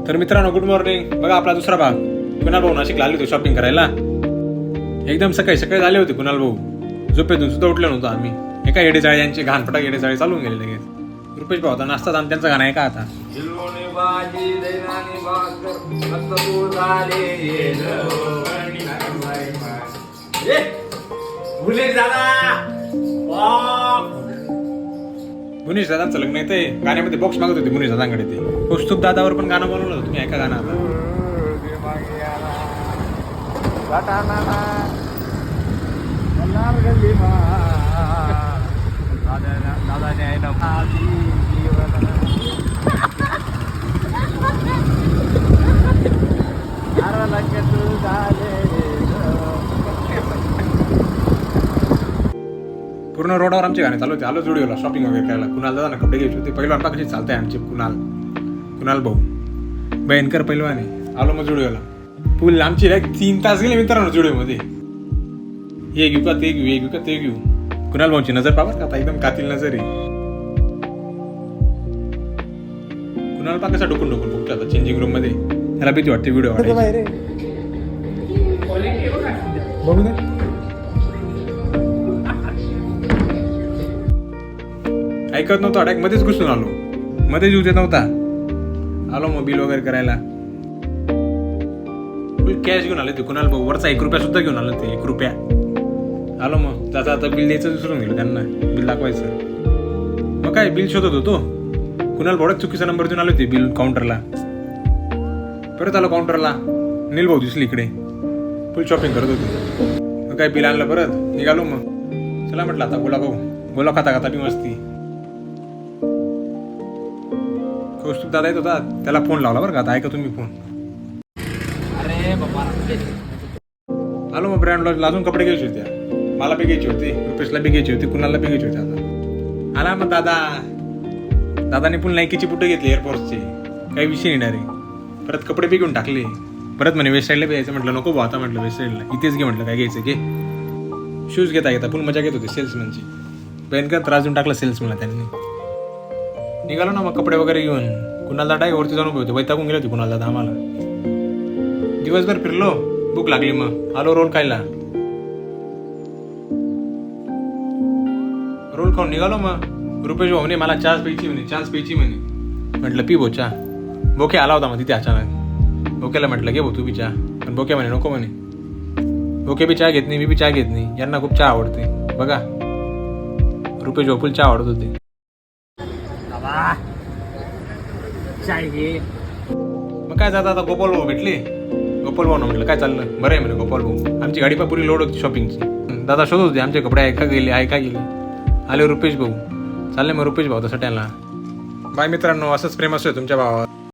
तर मित्रांनो good morning. बघा आपला दुसरा भाग. कुणाल भाऊ नाशिकला आले होते शॉपिंग करायला. एकदम सकाळी सकाळी आले होते कुणाल भाऊ. झोपेतून सुद्धा उठलो नव्हतो आम्ही. एका येडेचाळी यांची घाणपटा येडेचाळी चालून गेले लगेच. रुपेश भाऊ होता नाश्ता आणि त्यांचं गाणं आहे का आता. मुनीश दादांचं लग्न येते. गाण्यामध्ये बॉक्स मागत होते मुनीश दादांकडे. ते कौस्तुभ दादावर पण गाणं बनवलं होतं. तुम्ही ऐका गाणं आता. पूर्ण रोडावर आमचे गाणे चालू होते. आलो जुडिओला शॉपिंग वगैरे करायला. कुणाल दादा कपडे घ्यायचे होते. पहिलवान कशी चालते आमचे कुणाल भाऊ भयंकर पहिलवान आहे. आलो मग जुडिओला. फुल आमची 3 तास गेले मित्रांनो जुडिओमध्ये. हे घेऊ का ते घेऊ, हे घेऊ का ते घेऊ. कुणाल भाऊची नजर पाहा का एकदम कातील नजर आहे. कुणाल पा कसा डोकून बघतो आता चेंजिंग रूम मध्ये. त्याला भीती वाटते व्हिडिओ बघू दे. ऐकत नव्हतं. अटॅक मध्येच घुसून आलो. मध्येच येऊ देत नव्हता. आलो मग बिल वगैरे करायला. फुल कॅश घेऊन आले ते कुणाल भाऊ. वरचा 1 रुपया सुद्धा घेऊन आलं ते. 1 रुपया. आलो मग जाता आता बिल द्यायचं विसरून गेलो त्यांना. बिल दाखवायचं. मग काय बिल शोधत होतो. कुणाल भाऊच चुकीचा नंबर देऊन आले होते बिल काउंटरला. परत आलो काउंटरला. नील भाऊ दिसले इकडे. फुल शॉपिंग करत होते. मग काय बिल आणलं परत निघालो. मग चला म्हटलं आता बोला भाऊ. बोला खाता खाता बी मस्ती. कौस्तुभ दादा येत होता. त्याला फोन लावला बरं का. आता ऐका तुम्ही फोन. अरे बाबा आलो मग ब्रँड लॉजला. अजून कपडे घ्यायचे होते. मला बी घ्यायची होती. रुपेशला बी घ्यायची होती. कुणालला बी घ्यायची होती. आता आला मग दादाने पुन्हा नाईकीची बुटं घेतली एअरफोर्सचे. काही विषय येणार आहे. परत कपडे बी घेऊन टाकले. परत म्हणे वेस्ट साईडला बी यायचं. म्हटलं नको भाऊ आता. म्हटलं वेस्ट साईडला इथेच घे. म्हटलं काय घ्यायचं घे. शूज घेता पुन्हा मजा घेत होती सेल्समॅनची. भयंकर त्रास देऊन टाकला सेल्समॅनला त्यांनी. निघालो ना मग कपडे वगैरे घेऊन. कुणाल दादा वरती जाऊन उभे होते. वैतागून गेले होते कुणाल दादा आम्हाला. दिवसभर फिरलो. भूक लागली मग आलो रोल खायला. रोल खाऊन निघालो मग. रुपेश भाऊ म्हणे मला चहाच प्यायची म्हणे. चहाच प्यायची म्हणे. म्हटलं पी भो चहा. बोके आला होता मग तिथे अचानक. बोक्याला म्हटलं घे भाऊ तू बी चहा. पण बोके म्हणे नको म्हणे. बोके बी चहा घेत नाही. मी बी चहा घेत नाही. यांना खूप चहा आवडते बघा. रुपेश भाऊ फुल चहा आवडत होते. मग काय जाता आता गोपाल भाऊ भेटले. गोपाल भाऊ म्हटलं काय चाललं. बरं आहे म्हणे गोपाल भाऊ. आमची गाडी पण पुरी लोड होती शॉपिंगची. दादा शोधत होते आमचे कपडे ऐका गेले. आले रुपेश भाऊ. चालले मग रुपेश भाऊ तसं त्याला. बाय मित्रांनो. असंच प्रेम असतोय तुमच्या भावावर.